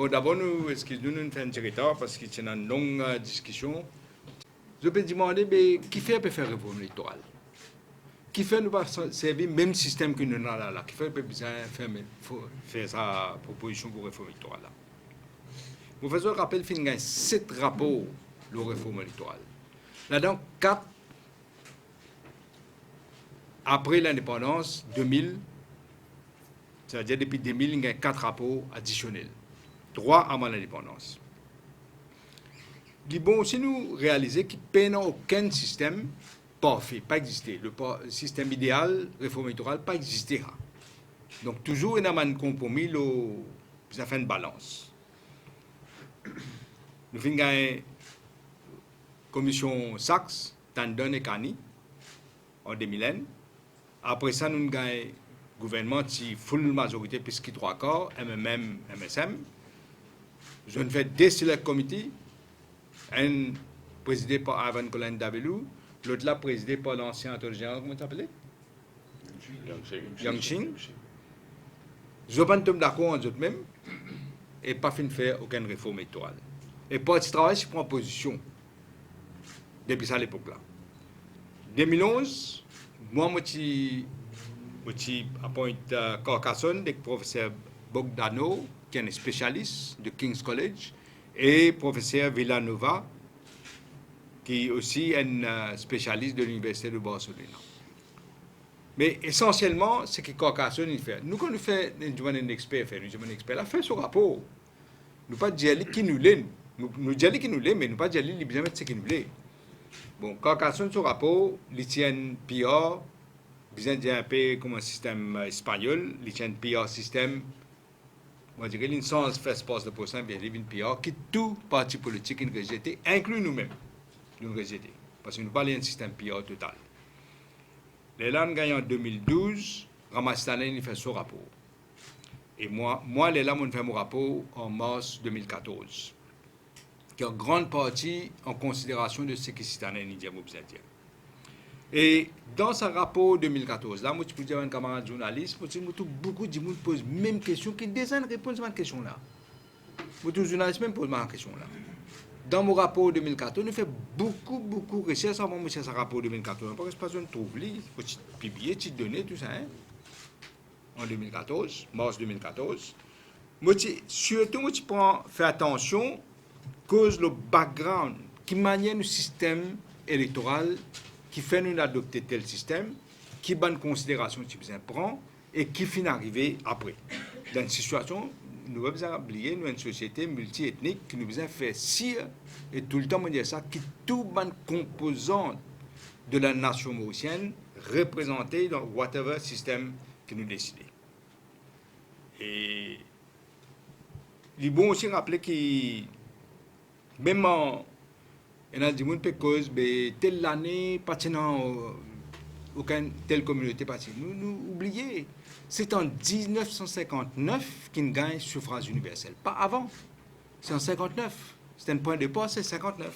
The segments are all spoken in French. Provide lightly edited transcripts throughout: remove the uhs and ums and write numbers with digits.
Bon, d'abord, excusez-nous, nous faisons un petit retard parce que c'est une longue discussion. Je peux demander, mais qui fait peut faire réforme électorale? Qui fait nous pas servir le même système que nous avons là? Qui fait peut besoin faire sa proposition pour réforme électorale là? Vous faites un rappel, il y a 7 rapports de réforme électorale. Là-dedans, 4 après l'indépendance, 2000, c'est-à-dire depuis 2000, il y a 4 rapports additionnels. 3 avant l'indépendance. Il est bon aussi nous réaliser qu'il n'y a aucun système parfait, pas existé. Le système idéal, réforme électorale, pas existé. Donc toujours il y a un compromis, ça fait une balance. Nous avons une commission Sachs, Tandon et Kani, en 2001. Après ça, nous avons un gouvernement qui full majorité, puisqu'il y a 3 quarts, MMM, MSM. Je ne fais 2 select committees, un présidé par Ivan Colin Davelou, l'autre là présidé par l'ancien attorney général, comment tu t'appelles? Yang Ching. Je ne pas d'accord en eux-mêmes et pas fin de faire aucune réforme électorale. Et Parti travail, je prends position depuis ça à l'époque-là. 2011, moi, je appointe Carcassonne, le professeur Bogdano, qui est un spécialiste de King's College, et professeur Villanova, qui est aussi un spécialiste de l'Université de Barcelone. Mais essentiellement, c'est que Carcassonne fait. Nous, quand nous faisons un expert, un expert, là, fait ce rapport. Nous pas dire qui nous l'est. Nous disons qui nous l'est, mais nous pas dire qu'il besoin de ce qui nous l'est. Bon, Carcassonne, ce rapport, il tient PR, besoin de dire un peu comme un système espagnol, il tient PR système. On dirait une sens fait espace de pourcent, bien une PR, qui tout parti politique nous rejeté, inclus nous-mêmes, nous rejeté. Parce que nous parlons d'un système PR total. Les langues gagnent en 2012, Ramastanen il fait son rapport. Et moi les langues, on fait mon rapport en mars 2014. Qui a une grande partie en considération de ce que Stanen dit à dire. Et dans ce rapport 2014, là, moi, je peux dire à un camarade journaliste, beaucoup de gens posent la même question, qui déjà répondent à cette question-là. Moi, tout journaliste même pose ma question là. Dans mon rapport 2014, nous faisons beaucoup de recherches avant de faire ce rapport 2014. Parce que personne ne trouve, il faut publier, donner, tout ça, hein, en 2014, mars 2014. Moi, surtout, moi, fais attention, cause le background, qui manière le système électoral, qui fait nous adopter tel système, qui bonne considération qui besoin prend et qui finit arriver après. Dans une situation, nous avons oublié, nous avons une société multiethnique qui nous besoin faire cire et tout le temps on dit ça, qui tout bonne composante de la nation mauricienne représentée dans whatever système que nous décidons. Et il est bon aussi rappeler que même en il y a des gens qui cause telle année, pas aucune telle communauté partie. Nous oublions, c'est en 1959 qu'il gagne le suffrage universel. Pas avant. C'est en 59. C'est un point de départ, c'est 59.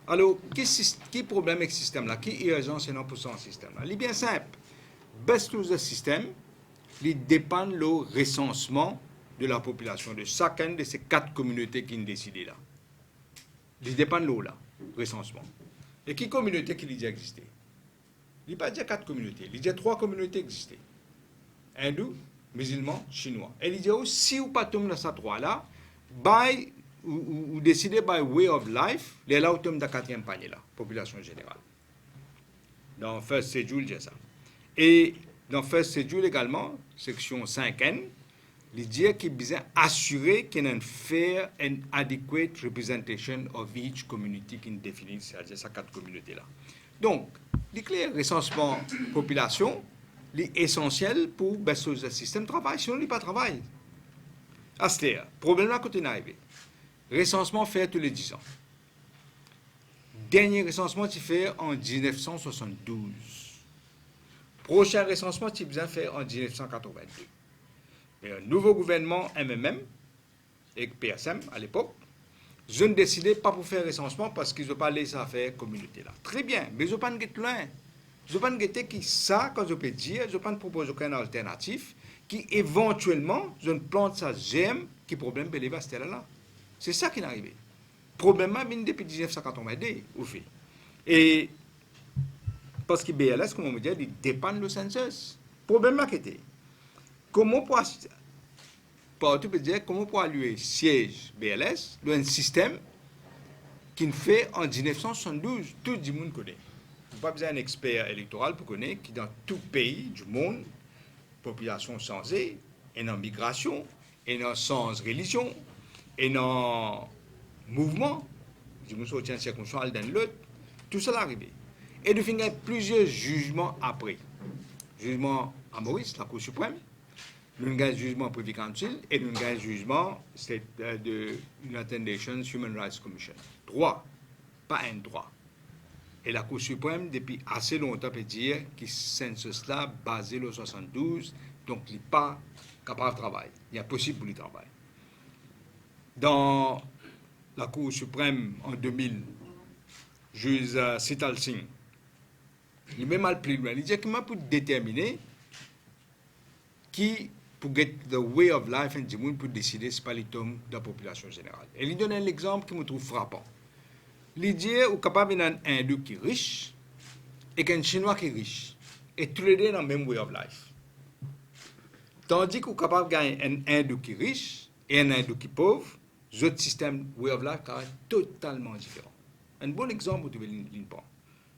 Alors, quel problème avec ce système-là? Quelle urgence est pour ce système-là? Il est bien simple. Baisse tout ce système, il dépend du recensement de la population de chacune de ces 4 communautés qui ont décidé là. Il dépend de l'eau, là, recensement. Et quelle communauté qui dit exister? Il n'y a pas déjà 4 communautés, il y a 3 communautés exister. Hindous, musulmans, chinois. Et il dit aussi, si vous pas tomber dans ces 3-là, ou décidez by way of life, les là où tombe dans le 4e panier, là, population générale. Dans First Schedule, il y a ça. Et dans First Schedule également, section 5N, il dit qu'il est besoin d'assurer qu'il y a une fair and adequate representation of each community qui définit, c'est-à-dire ces 4 communautés-là. Donc, il clair, recensement population, c'est essentiel pour baisser le système de travail, sinon il n'y a pas de travail. Aster, problème là quand on est arrivé. Recensement fait tous les 10 ans. Dernier recensement, tu fais en 1972. Prochain recensement, tu besoin faire en 1982. Mais un nouveau gouvernement MMM et PSM à l'époque, je ne décidais pas pour faire recensement parce qu'ils n'ont pas laissé faire communauté là. Très bien, mais je ne vais pas me guetter loin. Je ne vais pas me guetter qui ça, quand je peux dire, je ne vais pas me proposer aucune alternative qui éventuellement, je ne plante ça j'aime qui problème Béléva c'était là. C'est ça qui est arrivé. Problème depuis 1982, au fait. Et parce que BLS, comme on me dit, il dépend du census. Problème qui était, comment tu peux dire, comment pour allouer siège BLS, un système qui fait en 1972, tout le monde connaît. Il n'y a pas besoin d'un expert électoral pour connaître que dans tout pays du monde, population changée, et dans migration, et dans sans religion, et dans mouvement, du monde sorti en circonstance dans l'autre, tout ça est arrivé. Et de finir plusieurs jugements après. Jugement à Maurice, la Cour suprême, nous avons un jugement Privy Council et nous avons un jugement de United Nations Human Rights Commission. Droit, pas un droit. Et la Cour suprême, depuis assez longtemps, peut dire que ce census-là, basé sur 72, donc il n'est pas capable de travailler. Il est possible pour lui travailler. Dans la Cour suprême en 2000, juge Sital Singh, il est même mal plus loin. Il dit que pour déterminer qui, pour get the way of life and monde pour décider c'est pas les tomes de la population générale. Et il donne un exemple qui me trouve frappant. Il dit est capable d'un hindou qui est riche et qu'un chinois qui est riche. Et tous les deux dans le même way of life. Tandis qu'on est capable de gagner un hindou qui est riche et un hindou qui est pauvre, l'autre système way of life est totalement différent. Un bon exemple, vous devez l'imprendre.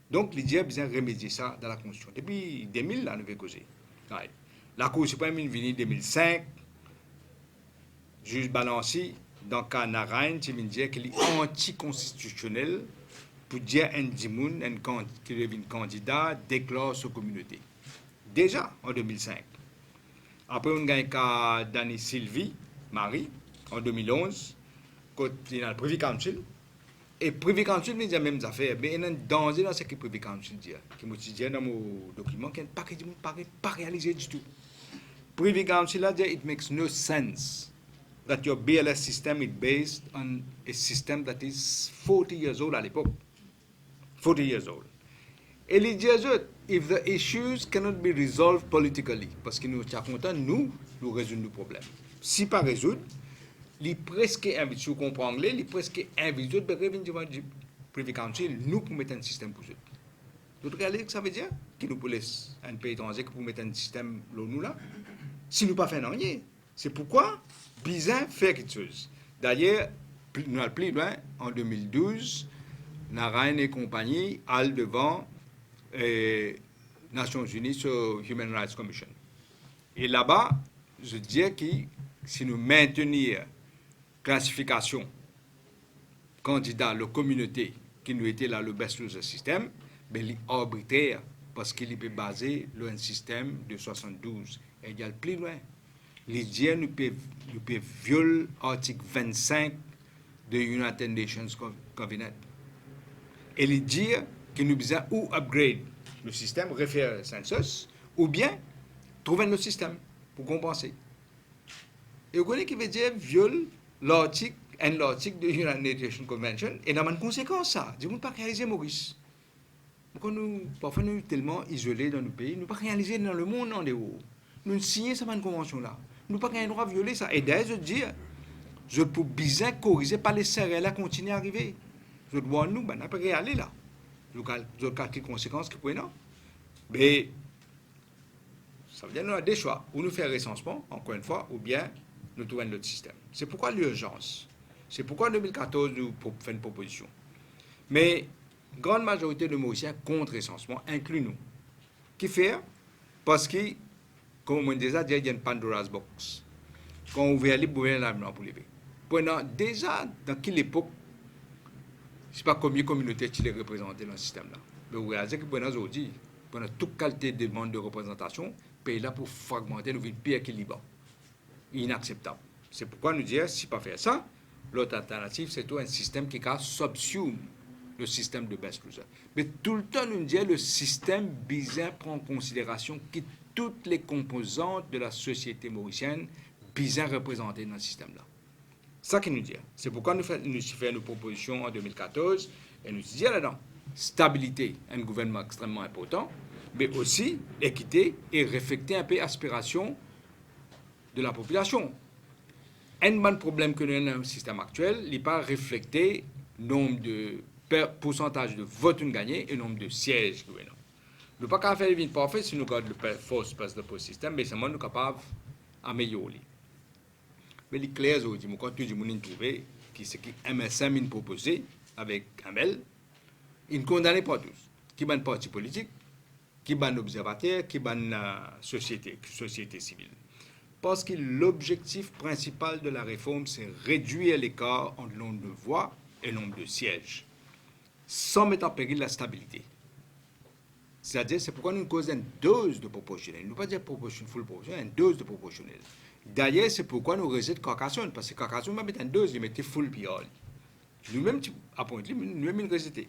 Donc, l'idée a besoin de remédier ça dans la Constitution. Depuis 2000, là, nous avons causé. La Cour suprême est venue en 2005, juge Balanci, dans le cas Narayan, qui dit qu'il est anticonstitutionnel pour dire un dimoun, qui devient candidat, déclare sa communauté. Déjà, en 2005. Après, on a eu le cas d'Annie Sylvie, Marie, en 2011, quand il y a le Privy Council. Et Privy Council me dit la même affaire, mais il y a un danger dans ce que Privy Council dit, qui me dit dans mon document, qui n'est pas réalisé du tout. Privy Council a dit, it makes no sense that your BLS system is based on a system that is 40 years old à l'époque. 40 years old. Et il dit, if the issues cannot be resolved politically, parce que nous sommes contents, nous résoudre le problème. Si pas résoudre, il est presque invité, si vous comprenez anglais, il est presque invité de revenir devant le Privy Council, nous pour mettre un système pour eux. Vous regardez ce que ça veut dire? Qui nous pour laisser un pays étranger pour mettre un système nous là? Si nous pas fait rien. C'est pourquoi Bizin fait quelque chose. D'ailleurs, nous allons plus loin, en 2012, Narayan et compagnie allent devant Nations Unies sur Human Rights Commission. Et là-bas, je dis que si nous maintenons classification candidat, la communauté qui nous était là, le best loser système, ben, il est arbitraire parce qu'il est basé sur un système de 72. Et il y a le plus loin. L'idée nous peut violer l'article 25 de United Nations Covenant. Et l'idée que nous besoin ou upgrade le système, refaire le census, ou bien trouver un autre système pour compenser. Et vous connaissez qui veut dire viole l'article de United Nations Convention, et dans une conséquence, ça, je ne peux pas réaliser Maurice. Parfois, nous sommes tellement isolés dans nos pays, nous ne pouvons pas réaliser dans le monde en dehors. Nous signons cette convention-là. Nous n'avons pas le droit de violer ça. Et d'ailleurs, je dis, je peux bien corriger par les serrés là continuer à arriver. Je dois nous, ben, après aller là. Je calcule les conséquences qui pourraient non. Mais ça veut dire que nous avons des choix. Ou nous faire recensement, encore une fois, ou bien nous trouvons notre système. C'est pourquoi l'urgence. C'est pourquoi en 2014, nous faisons une proposition. Mais la grande majorité de Mauriciens contre recensement, inclut nous. Qui fait? Parce que, comme on déjà dit, il y a une Pandora's Box. Quand on ouvre les bouillons pour lever. Déjà, dans quelle époque, je ne sais pas combien de communautés qui les représentent dans ce système-là. Mais vous réalisez que aujourd'hui, pendant toute qualité de demande de représentation, le pays là pour fragmenter, nous vivons pire qu'Iban. Inacceptable. C'est pourquoi nous disons, si pas faire ça, l'autre alternative, c'est tout un système qui subsume le système de best loser. Mais tout le temps, nous disons, le système bizarre prend en considération que toutes les composantes de la société mauricienne bizarre représentées dans ce système-là. C'est ça qu'il nous dit. C'est pourquoi nous faisons nos propositions en 2014 et nous disons là-dedans, stabilité, un gouvernement extrêmement important, mais aussi équité et respecter un peu l'aspiration de la population. Un bon problème que nous avons dans le système actuel, il n'est pas reflété nombre de pourcentage de votes gagnés et nombre de sièges que nous avons. Nous ne pouvons pas faire le parfait si nous regardons le force passe de le système, mais seulement nous sommes capables d'améliorer. Mais les clairs aujourd'hui, quand tout le monde trouvé qui ce qui MSM a proposé avec Amel, ils ne condamnent pas tous. Qui est un parti politique, qui est un observateur, qui est une société civile. Parce que l'objectif principal de la réforme, c'est réduire l'écart entre le nombre de voix et le nombre de sièges, sans mettre en péril la stabilité. C'est-à-dire, c'est pourquoi nous causons une dose de proportionnel. Nous ne pas dire full proportionnel, une dose de proportionnel. D'ailleurs, c'est pourquoi nous rejetons Carcassonne, parce que Carcassonne va mettre une dose, il mettait full piole. Nous-mêmes, à point nous-mêmes, nous rejetons.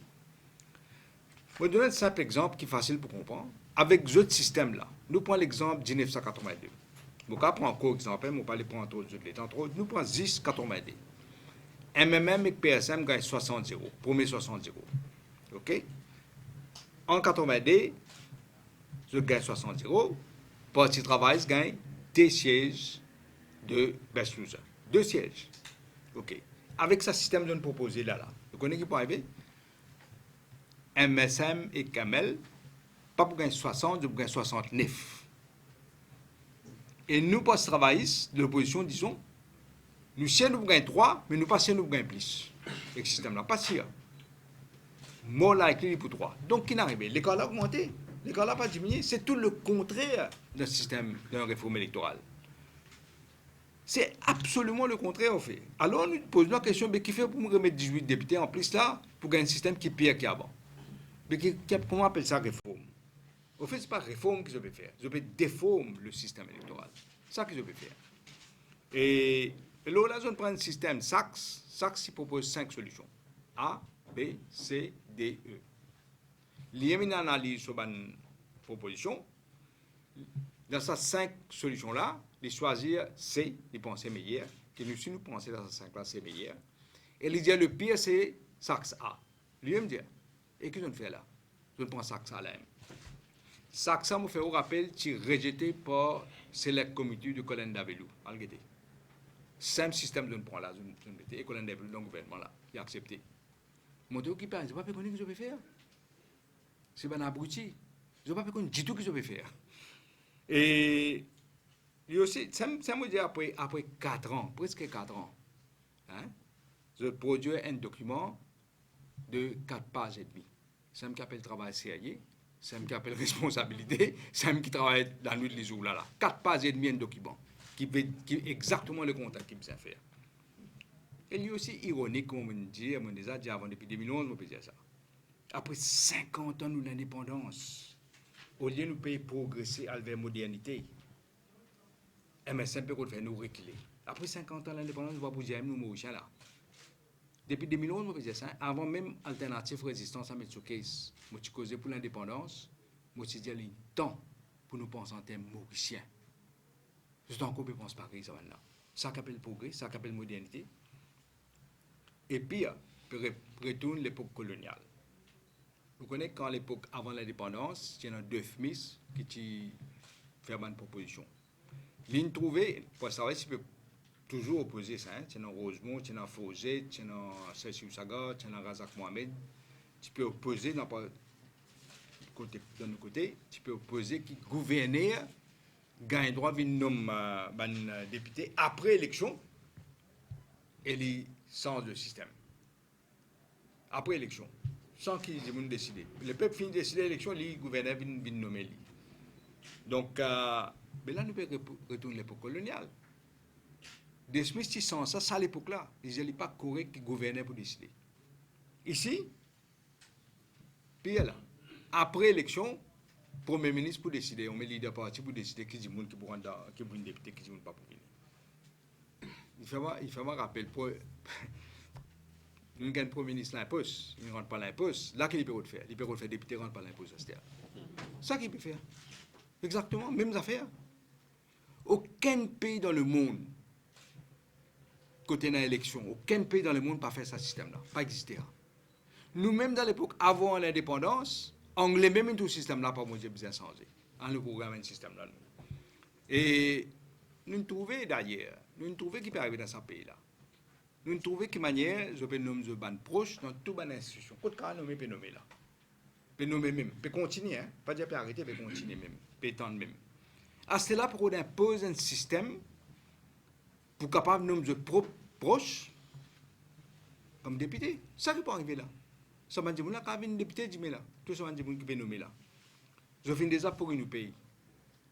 Je vais vous donner un simple exemple qui est facile pour comprendre. Avec ce système-là, nous prenons l'exemple de 1982. Je vais prendre encore exemple, je ne vais pas les prendre entre autres. Entre autres, nous prenons 10,82. MMM et PSM gagnent 60-0, premier 60-0. OK? En 82, je gagne 60-0. Parti travail gagne 2 sièges de best loser. 2 sièges. OK. Avec ce système de nous proposer là, vous connaissez qui peut arriver? MSM et Kamel, pas pour gagner 60, pour gagner 69. Et nous, pas travaillistes de l'opposition, disons, nous si nous gagnons 3, mais nous pas si nous gagnons plus. Et le système là, pas si. More likely pour 3. Donc, qui n'arrive? L'écart a augmenté. L'écart n'a pas diminué. C'est tout le contraire d'un système, d'une réforme électorale. C'est absolument le contraire, en fait. Alors, nous posons la question, mais qui fait pour nous remettre 18 députés en plus là, pour gagner un système qui est pire qu'avant? Mais comment on appelle ça réforme? Au fait, ce n'est pas réforme que je vais faire. Je vais déformer le système électoral. C'est ça que je vais faire. Et là, je prends un système SACS. SACS, il propose 5 solutions. A, B, C, D, E. Il y a une analyse sur une proposition. Dans ces 5 solutions-là, il choisir C, il pense meilleur. Que nous, si nous pensons dans ces 5-là, c'est meilleur. Et il dit le pire, c'est SACS A. Lui-même dit, et qu'est-ce qu'on fait là? Je prends SACS A là-même. SACS A me fait au rappel, tu es rejeté par Select Committee de Colin Davelou. Simple système de nous prendre là, et Colin Davelou dans le gouvernement là, il a accepté. Mon Dieu, qui parle, je ne sais pas ce que je vais faire. C'est un abruti. Je ne sais pas du tout ce que je vais faire. Et lui aussi, ça me dit après 4 ans, presque 4 ans, hein, je produis un document de 4 pages et demie. Ça me appelle travail sérieux, ça me appelle responsabilité, ça me qui travaille la nuit de les jours là. 4 pages et demie un document qui est exactement le contact qu'il me sait faire. Et lui aussi ironique, comme on dit avant depuis 2011, on peut dire ça. Après 50 ans de l'indépendance, au lieu de nous payer progresser vers la modernité, MSM peut faire nous reculer. Après 50 ans de l'indépendance, on va vous dire, nous mourir là. Depuis 2011, on peut dire ça. Avant même Alternative Résistance à Metsukeis, moi je causais pour l'indépendance, moi je disais, il y a temps pour nous penser en termes mauriciens. C'est encore peu pense pareil, ça maintenant. Ça qu'appelle progrès, ça qu'appelle modernité. Et puis, retourne l'époque coloniale. Vous connaissez quand l'époque avant l'indépendance, il y a 2 FMIS qui fait une proposition. L'une trouvée, pour savoir si peut toujours opposer ça, il y a Rosemont, il y a Fauget, il y a Cécile Saga, il y a Razak Mohamed. Tu peux opposer d'un côté, tu peux opposer qui gouverneur gagne droit de nommer un député après élection et il change le système. Après élection. Sans qu'ils aient décidé. Le peuple finit de décider l'élection, le gouverneur vient nommer. Donc, mais là, nous pouvons retourner à l'époque coloniale. Des Smiths, ils sont ça à l'époque-là. Ils n'étaient pas corrects que le gouverneur pour décider. Ici, puis là, après élection, Premier ministre pour décider, on met leader parti pour décider qui dit qui pour un député, qui dit pas pour venir. Il fait un rappel pour. Nous avons un Premier ministre l'impose, il ne rentre pas l'impose. Là, qu'il peut faire? Il peut faire député, ne rentre pas l'impose. C'est ça qu'il peut faire. Exactement, mêmes affaires. Aucun pays dans le monde, côté de l'élection, aucun pays dans le monde n'a pas fait ce système-là. Pas existé. Nous-mêmes, dans l'époque avant l'indépendance, Anglais, même tout ce système-là, pas besoin de changer. On le programme un système-là. Et nous trouvons d'ailleurs, nous trouvons qui peut arriver dans ce pays-là. Nous trouvons qui manière, je peux nommer de ban proche dans toute bonne institution. Côte cas nommé, peut nommer là. Peut nommer même, peut continuer, hein. Pas dire peut arrêter, peut continuer même, peut étendre même. À cela, pour qu'on impose un système pour capable de nommer de proche comme député. Ça qui peut arriver là. Ça m'a dit, là, quand un député dit, mais là, tout ça m'a dit, qui peut nommer là. Je fais déjà pour nous pays.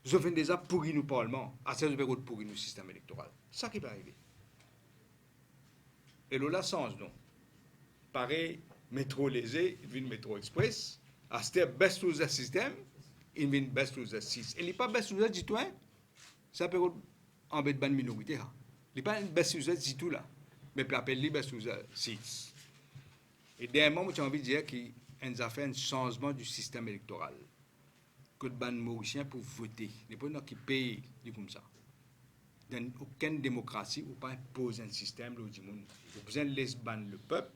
Je fais déjà pour nous parlement. À ce moment pour nous système électoral. Ça qui peut arriver. Et là, sens, non. Pareil, métro léger, il vient métro express. À ce best to the system, il vient best to the six. Et il n'est pas best to the du tout, hein. Ça peut embêter une minorité. Hein. Il n'est pas best to the du tout là. Mais peut appeler best to the six. Et dernièrement, j'ai envie de dire qu'il a fait un changement du système électoral. Que le ban mauricien pour voter. Les gens qui payent, comme ça. Dans aucune démocratie, on ne peut pas imposer un système, où vous besoin de laisser ban le peuple,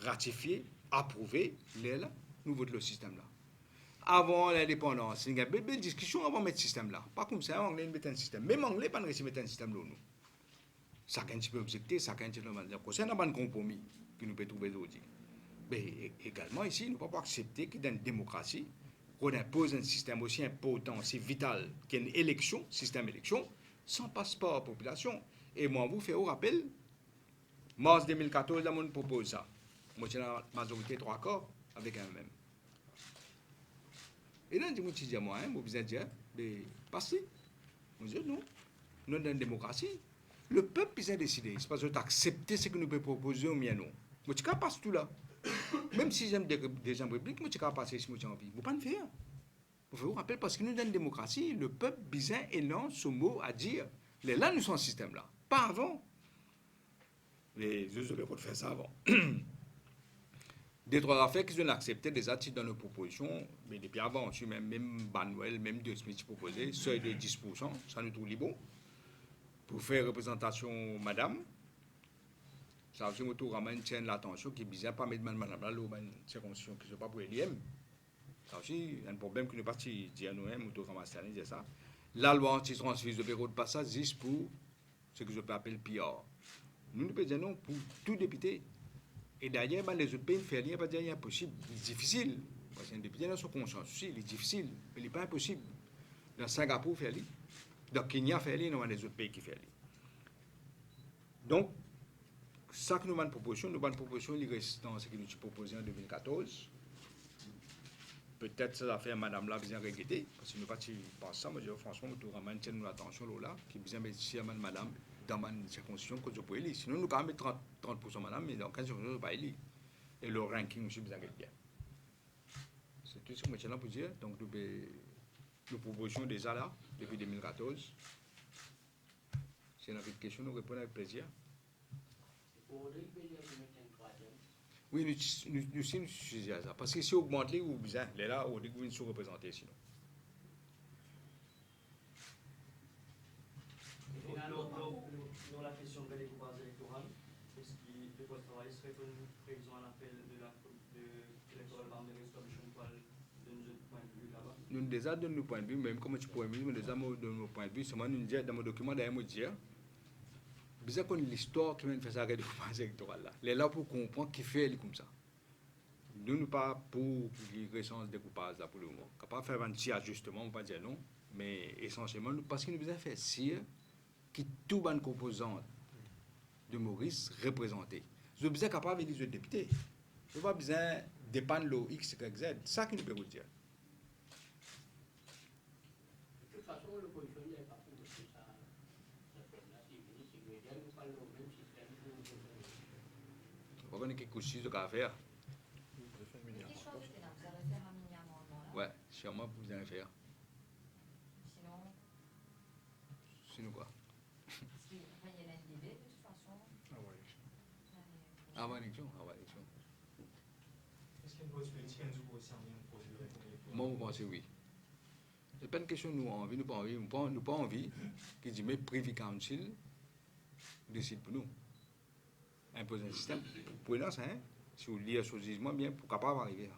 ratifier, approuver, là, nous votons le système là. Avant l'indépendance, il y a une belle discussion avant de mettre ce système là. Pas comme ça, on met un système. Même anglais, pas de mettre un système là, nous. Chacun peut objecter, chacun peut dire que c'est un bon compromis que nous pouvons trouver aujourd'hui. Mais également ici, nous ne pouvons pas accepter que dans une démocratie, on impose un système aussi important, aussi vital qu'une élection, système élection, sans passeport à la population. Et moi, vous faites au rappel, mars 2014, là, on propose ça. Moi, j'ai la majorité 3 quarts avec un même. Et là, je me dis, moi, vous besoin dire, mais passez. Je dis, non, nous sommes dans une démocratie. Le peuple a décidé. C'est parce que tu as accepté ce que nous pouvons proposer au mien, non. Moi, tu passes tout là. Même si j'aime des gens publics, moi, tu peux passer si j'ai envie. Vous ne pouvez pas le faire. Vous rappelez, parce que nous, dans une démocratie, le peuple bizarre et non ce mot à dire. Là, nous sommes en système là. Pas avant. Mais je savais pas faire ça avant. Des trois affaires qu'ils ont accepté déjà dans nos propositions, mais depuis avant, je suis même Manuel, même de Smith proposé, seuil de 10%, ça nous trouve bon. Pour faire représentation madame, ça aussi, nous ramène l'attention qui est bizarre, pas mettre madame là, une circoncision qui ne sont pas pour l'IM. Ça aussi, un problème que nous partons dire nous-mêmes, nous ramasser dire ça. La loi anti-transfert de bureau de passage, juste pour ce que je peux appeler PR. Nous pouvons dire non pour tout député. Et d'ailleurs, les autres pays ne font rien, pas dire impossible. C'est difficile. Parce qu'un député dans son conscience aussi, il est difficile. Mais il n'est pas impossible. Dans Singapour, fait aller. Dans Kenya, fait aller, dans les autres pays qui font aller. Donc, ça que nous avons une proposition, il reste dans ce que nous avons proposé en 2014. Peut-être ça va faire madame là bien regretter, parce que nous pas ça, mais franchement, nous ramène l'attention là, qui bien mettre madame dans ma circoncision que je peux élire. Sinon, nous allons mettre 30% madame, mais dans 15 circoncision, je ne pas élire. Et le ranking aussi bien bien. C'est tout ce que je là pour dire. Donc, nous propositions déjà là, depuis 2014. Si vous avez une question, nous répondons avec plaisir. Oui, nous sommes sujets à ça. Parce que si on augmente les ou bien, là, on est sous-représenté sinon. Dans la question de l'électorat électoral, est-ce qu'il de votre travail serait une prévision à l'appel de l'électoral boundary establishment de notre point de vue là-bas? Nous déjà de nos points de vue, même comme tu pourrais dire, mais déjà de nos points de vue, seulement nous disons dans mon document d'ailleurs, nous disons, bizarre qu'on l'histoire qui mène faire ça avec le découpage électoral là. Les là pour comprendre qui fait comme ça. Nous ne pas pour l'essence de découpage là pour le moment. Capable de faire un petit ajustement, on va pas dire non, mais essentiellement parce que nous besoin faire si qui tout bonne composante de Maurice représenté. Nous besoin capable de dire député. Nous pas besoin dépendre de X, Y, Z. C'est ça qui nous peut vous dire. De toute façon, l'opposition n'est pas pour ça. On va quelque chose à faire. Ouais, sûrement vous allez faire. Sinon quoi? Avant l'élection. Est-ce qu'il y a une possibilité de vous aussi Moi, vous pensez oui. Ce n'est pas une question de nous envie, nous pas envie, nous pas envie que dit mais Privy Council décide pour nous. Imposer un système. Pour l'instant, si vous lisez ce jugement bien, pour capable arriver là.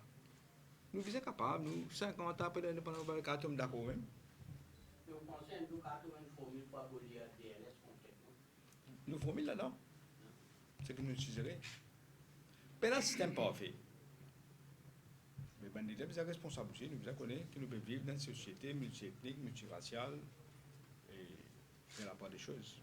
Nous sommes capables, nous, 50 ans après l'indépendance, nous sommes d'accord même. vous pensez en tout cas qu'il y a une formule pour abolir le DLS concrètement? Nous formule là-dedans. C'est que nous utiliserons. Mais là, c'est un parfait. Mais ben, nous sommes responsables aussi, nous connaissons que nous pouvons vivre dans une société multiethnique, multiraciale, et il n'y a pas de choses.